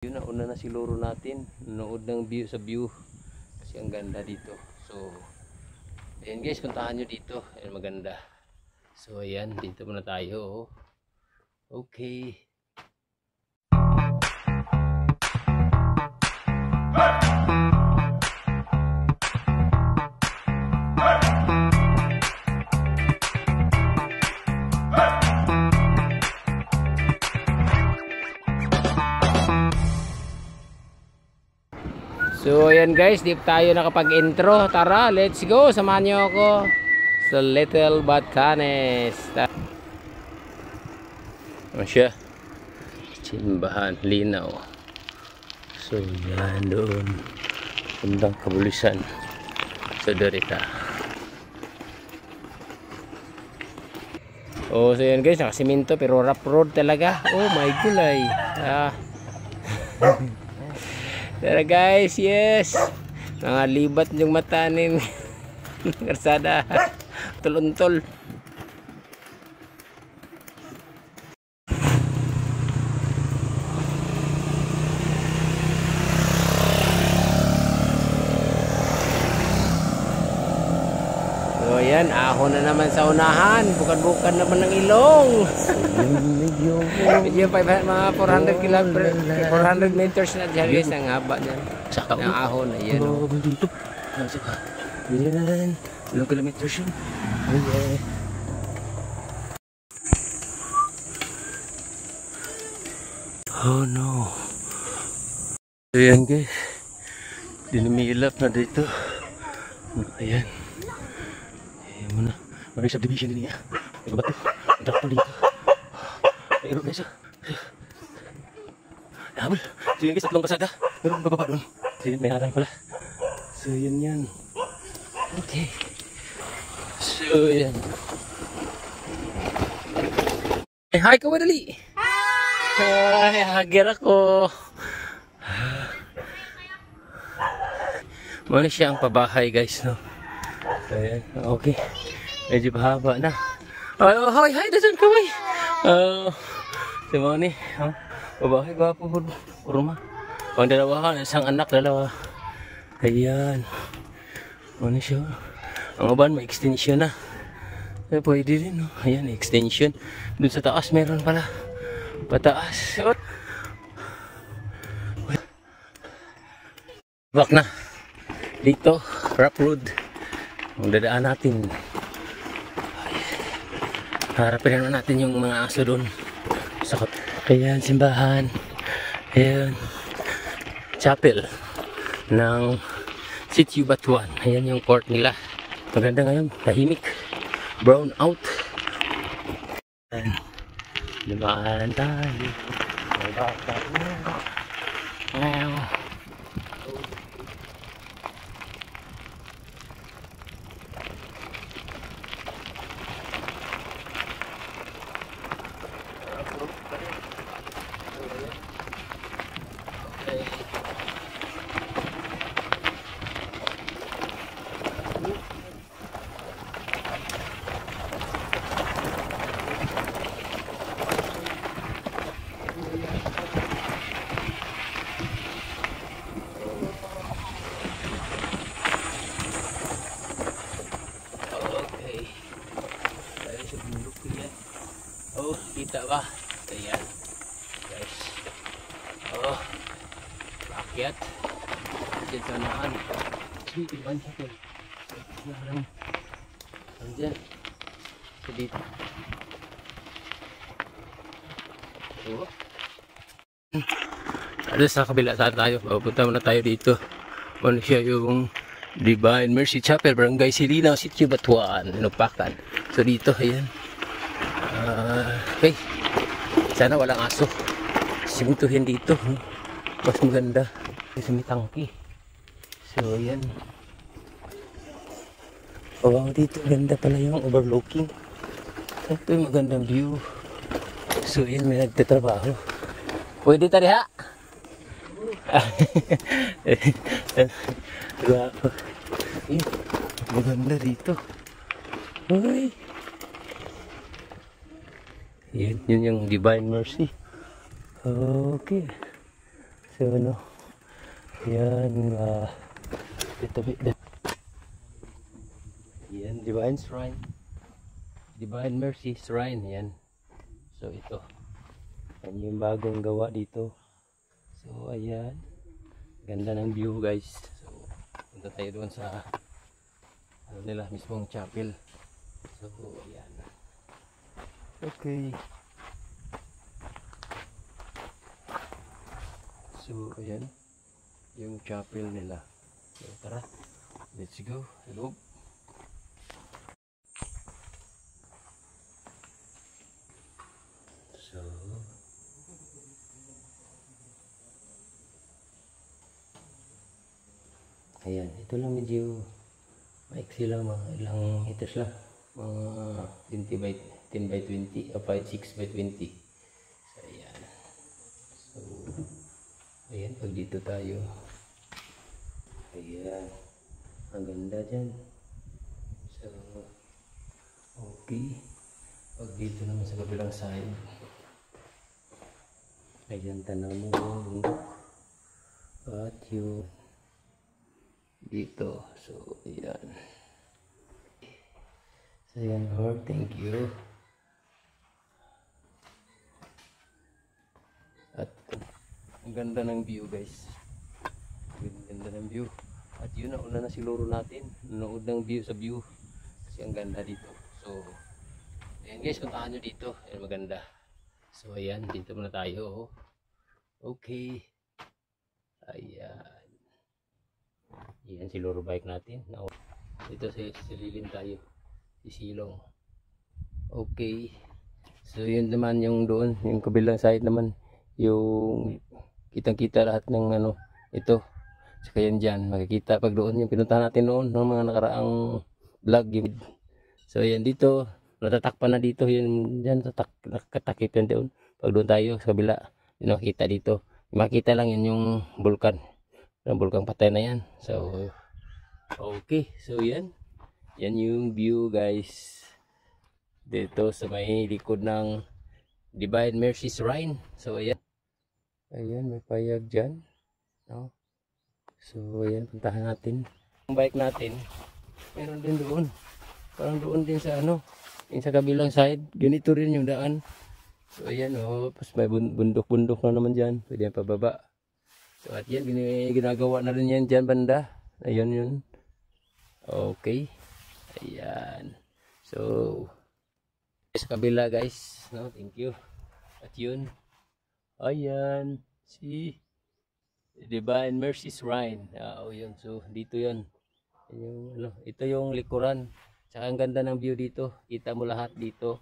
Yun na, una na siguro natin. Nanood ng view sa view. Kasi ang ganda dito. So, ayan guys, puntahan nyo dito. Ayan, maganda. So, ayan, dito muna tayo. Okay. So ayan guys, di tayo nakapag-intro. Tara, let's go. Samahan niyo ako sa Little Batanes. Ano siya? Simbahan, linaw. So yan doon. Gandang kabulisan sa Dorita. Oh, so yan guys, nakasiminto pero rough road talaga. Oh my gulay. Tara guys, yes. Mga libat yung mata ni karsada. Tuluntol. So ayan, ahon na naman sa unahan. Bukan-bukan naman ng ilong. Medyo mga 400 kilometers, 400 meters na dyan guys, ang haba niya. Ang ahon, ayan o. Ilang kilometers yun. Oh no. Ayan guys, dinumilap na dito. Ayan. Ayan muna. May subdivision din niya. May bato. Ang traktor dito. Ayun guys. Habol. So yun guys, tatlong kasada. Meron bababa doon. So yun, may harang pala. So yun yan. Okay. So yan. Hi kawadali. Hi. Hagir ako. Muna siya ang pabahay guys, no? Ayan. Okay. Medyo bahaba na. Oh, hi. Dasan kaway. Si mga ni. Babae, gwapo po. Urma. Ang dalawa, isang anak, dalawa. Ayan. Ano siya? Ang uban, may extension na. Pwede rin, no? Ayan, extension. Doon sa taas, meron pala. Pataas. Back na. Dito, rough road. Ang dadaan natin. Harapin naman natin yung mga aso doon. Sakot. Ayan, simbahan. Ayan. Chapel ng Sitio Batuan. Ayan yung court nila. Maganda ngayon. Tahimik. Brown out. Ayan. Lumaan tayo. Ayan. Oh, kita ba? Ayan. Guys. Oh. Akyat. Diyan sa unahan. Iban siya ko. Diyan. So dito. Oh. Ano sa kabila saan tayo? Pupunta muna tayo dito. Ano siya yung Divine Mercy Chapel, Barangay Silinaw, Sitio Batuan, Inupakan. So dito, ayan. Okay. Sana walang aso. Simintuhin dito. Mas maganda. Kasi may tangki. So, ayan. Oh, dito ganda pala yung overlooking. Ito yung magandang view. So, ayan, may nagtatrabaho. Pwede tari ha? Guwapo. Ayan, maganda dito. Uy. Yun yung Divine Mercy. Okay. So So ano, yan, yan, Divine Shrine, Divine Mercy Shrine, yan. So ito, yan yung bagong gawa dito. So ayan, ganda ng view guys. So punta tayo doon sa ano nila, mismong chapel. So ayan, okay. So ayan yung chapel nila. So tara, let's go sa loob. So ayan, ito lang medyo maiksi lang, mga ilang meters lang, mga 10 by 20 o 6 by 20. So ayan, so ayan, pag dito tayo, ayan, ang ganda dyan. So okay, pag dito naman sa kabilang side, ayan, tanaw mo yung bundok at yung dito. So ayan, so ayan, Lord, thank you. At ang ganda ng view guys, ang ganda ng view. At yun, nauna na siguro natin nanood ng view sa view kasi ang ganda dito. So ayan guys, puntahan nyo dito, ayan, maganda. So ayan, dito muna tayo. Okay, ayan, yan si loro bike natin. Dito sa sililin tayo, si Silong. Okay, so yun naman yung doon, yung kabilang side naman, yung kitang kita lahat ng ano ito. So kaya dyan makikita pag doon yung pinuntahan natin noon ng mga nakaraang vlog yun. So yan dito, natatakpan na dito yun dyan, nakatakip yan doon. Pag doon tayo sa kabila, yun makita dito, makita lang yun yung bulkan, yung bulkang patay na yan. So okay, so yan yung view guys dito sa may likod ng Divine Mercy Shrine. So ayan, may payag dyan, no? So ayan, puntahan natin yung bike natin. Meron din doon, parang doon din sa ano, yung sa kabilang side, ganito rin yung daan. So ayan, tapos may bundok-bundok na naman dyan, pwede yan pababa. So at yan, ginagawa na rin yan dyan banda. Ayun yun. Okay, ayan. So sa kabila guys, no, thank you. At yun, ayan, si Divine Mercy Shrine. Yun, so dito yun. Yung, ano, ito yung likuran. Tsaka ang ganda ng view dito. Kita mo lahat dito.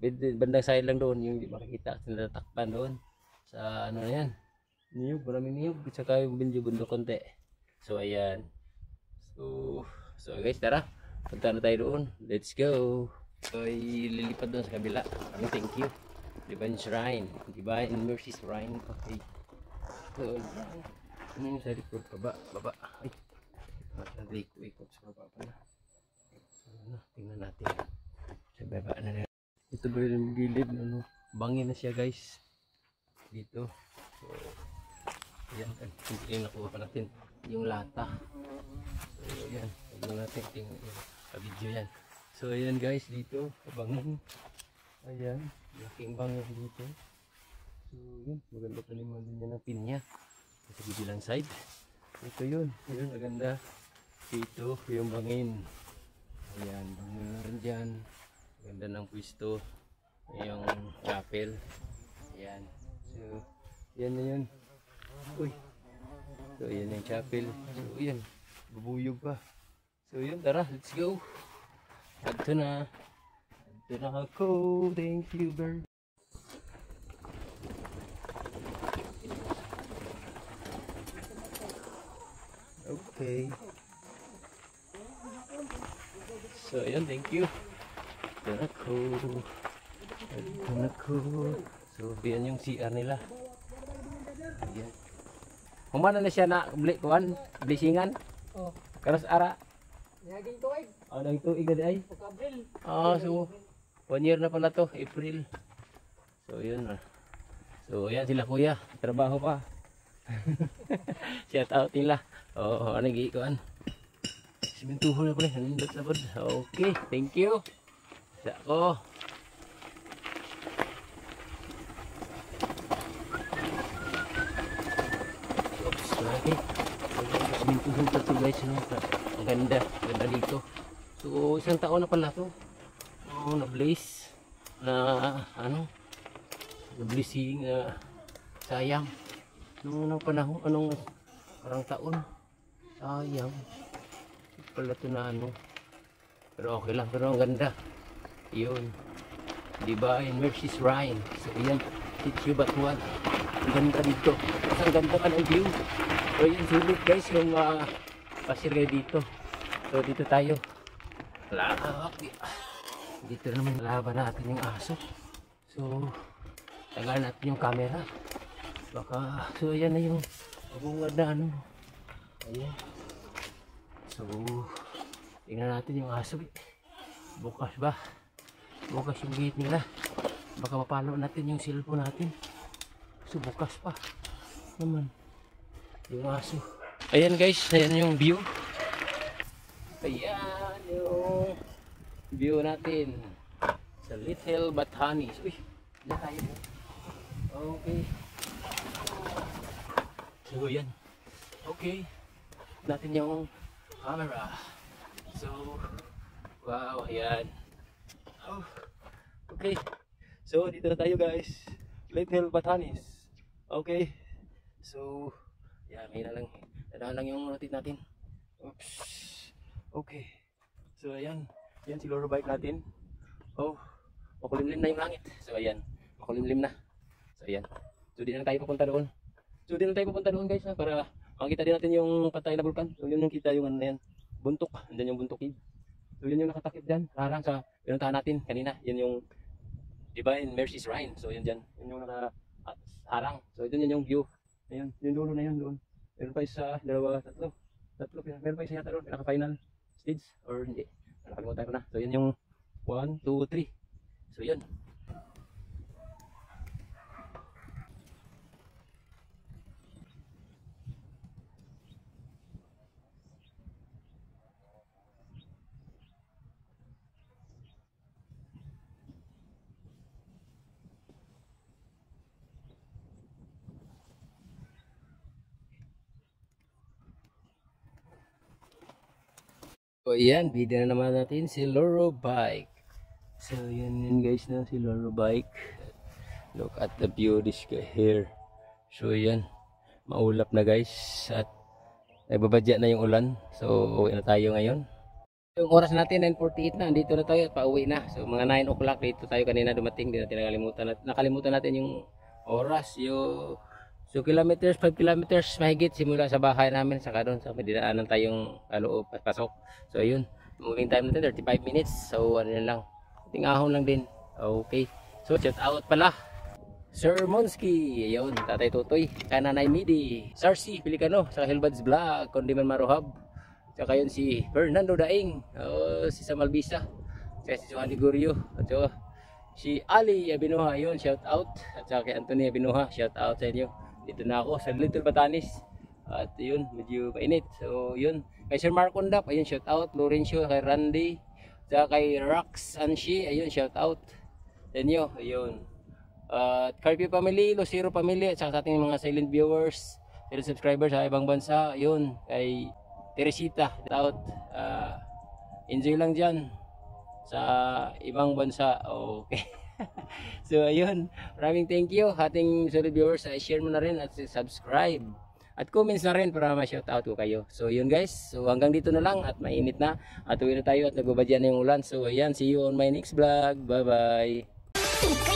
Bandang side lang doon, yung di makikita, natatakpan doon. Sa ano na yan, niyog, maraming niyog. Tsaka yung bundok konti. So ayan. So guys, tara. Punta na tayo doon. Let's go. So ililipad doon sa kabila. Thank you. Divine Shrine. Divine Mercy Shrine. Okay. So ano yung sa likod? Baba. Ay. Ikot sa baba pa na. So ano, tingnan natin. Sa baba na rin. Ito ba yung gilid? Ano? Bangin na siya guys. Dito. So ayan. Tingnan nakuha pa natin yung lata. So ayan. Tingnan natin. Tingnan video yan. So ayan guys, dito bangin. Ayan, laking bangin dito. So yun, maganda taniman din yan ng pinya sa bilang side. Ito yun, maganda. Dito yung bangin. Ayan, bangin na rin dyan. Ganda ng pwesto. Yung chapel. Ayan. So yan na yun. Uy. So yan yung chapel. So yan, bubuyog pa. So yun, tara, let's go. Ito na ako. Thank you, bird. Okay. So ayan, thank you. Ito na ako. So yan yung CR nila. Ayan. Kumana na siya na blisingan. Oh. Karos ara. Naging tuig. Naging tuig na ay. April. So 1 year na pala to, April. So yun. So ayan sila kuya, trabaho pa. Shout out nila. Oo, ano gikuan. Simentuhon na pala, nandot na po. Okay, thank you. Sako. Oops, okay. Simentuhon pa ito guys, no? Ang ganda, ganda dito. So, isang taon na pala to. Oo, na-blaze. Na-blazing, sayang. Nung unang panahon, parang taon. Sayang. Pala ito na pero okay lang, pero ang ganda yun, diba? In Mercy's Rhine. So yan, Sitio Batuan. Ang ganda dito, kasi ang ganda ka ng view. So yun, sulit guys yung pasir kayo dito. So dito tayo, dito naman laban natin yung aso. So tagaan natin yung camera baka. So yan na yung pabungad na ayan. So, tingnan natin yung aso. Bukas ba? Bukas yung gate nila. Baka mapalo natin yung cellphone natin. So, bukas pa. Naman. Yung aso. Ayan guys, ayan yung view. Ayan yung view natin. Sa Little Batanes. Uy, dyan tayo. Okay. So, ayan. Okay. Natin yung camera. So, wow, ayan. Oh, okay. So, dito na tayo guys. Little Batanes. Okay. So, yeah, may na lang. Tandaan lang yung rotate natin. Oops. Okay. So, ayan. Yan si Loro bike natin. Oh, makulimlim na yung langit. So, ayan. Makulimlim na. So, ayan. So, di na tayo pupunta doon. So, di na tayo pupunta doon guys, para makita din natin yung patay na bulkan. So, yun yung kita yung yan. Buntok, andyan yung buntok cave. So yun yung nakatakip dyan, harang sa pinuntahan natin kanina. Yan yung Divine Mercy's Rhine. So yun dyan, yun yung nakaharang. So yun yung view. Ayun, yung dulo na yun doon. Meron pa isa, dalawa, tatlo. Meron pa isa yata doon, naka-final stage or hindi. Nakalimutan ko na. So yun yung 1, 2, 3. So yun. So ayan, bida na naman natin si Loro Bike. So yun guys na si Loro Bike. Look at the view this here. So yan, maulap na guys at nagbabadya na yung ulan. So uwi na tayo ngayon. Yung oras natin 9:48 na, dito na tayo at pauwi na. So mga 9 o'clock dito tayo kanina dumating. Di natin nakalimutan natin yung oras. So kilometers, 5 kilometers mahigit simula sa bahay namin saka doon. So may dinaanan tayong loob pasok. So ayun, moving time natin 35 minutes. So ano lang, tingahon lang din. Okay. So shout out pala Sir Monsky, ayun, Tatay Totoy, Kananay Midi, Sarsi Pelicano, sa Hillbuds Vlog, Kondiman Maruhab. Saka yun si Fernando Daing, si Samal Bisa, si Juan Ligorio, at si Ali Abinuha, yun, shout out. At saka kay Anthony Abinuha, shout out sa inyo. Dito na ako sa Little Batanes. At yun, medyo mainit. So yun, kay Sir Mark Ondap, ayun, shout out. Lorenzo, kay Randy, saka kay Rax Anshi, ayun, shout out sa inyo. Ayun. At Carpio Family, Lucero Family, at saka sa ating mga silent viewers, silent subscribers sa ibang bansa. Ayun, kay Teresita, shout out. Enjoy lang dyan sa ibang bansa. Okay. So ayun, maraming thank you ating solid viewers. Share mo na rin at subscribe at comments na rin para ma-shout out ko kayo. So yun guys, so hanggang dito na lang at mainit na at uwi na tayo at nagbabadya na yung ulan. So ayan, see you on my next vlog. Bye bye.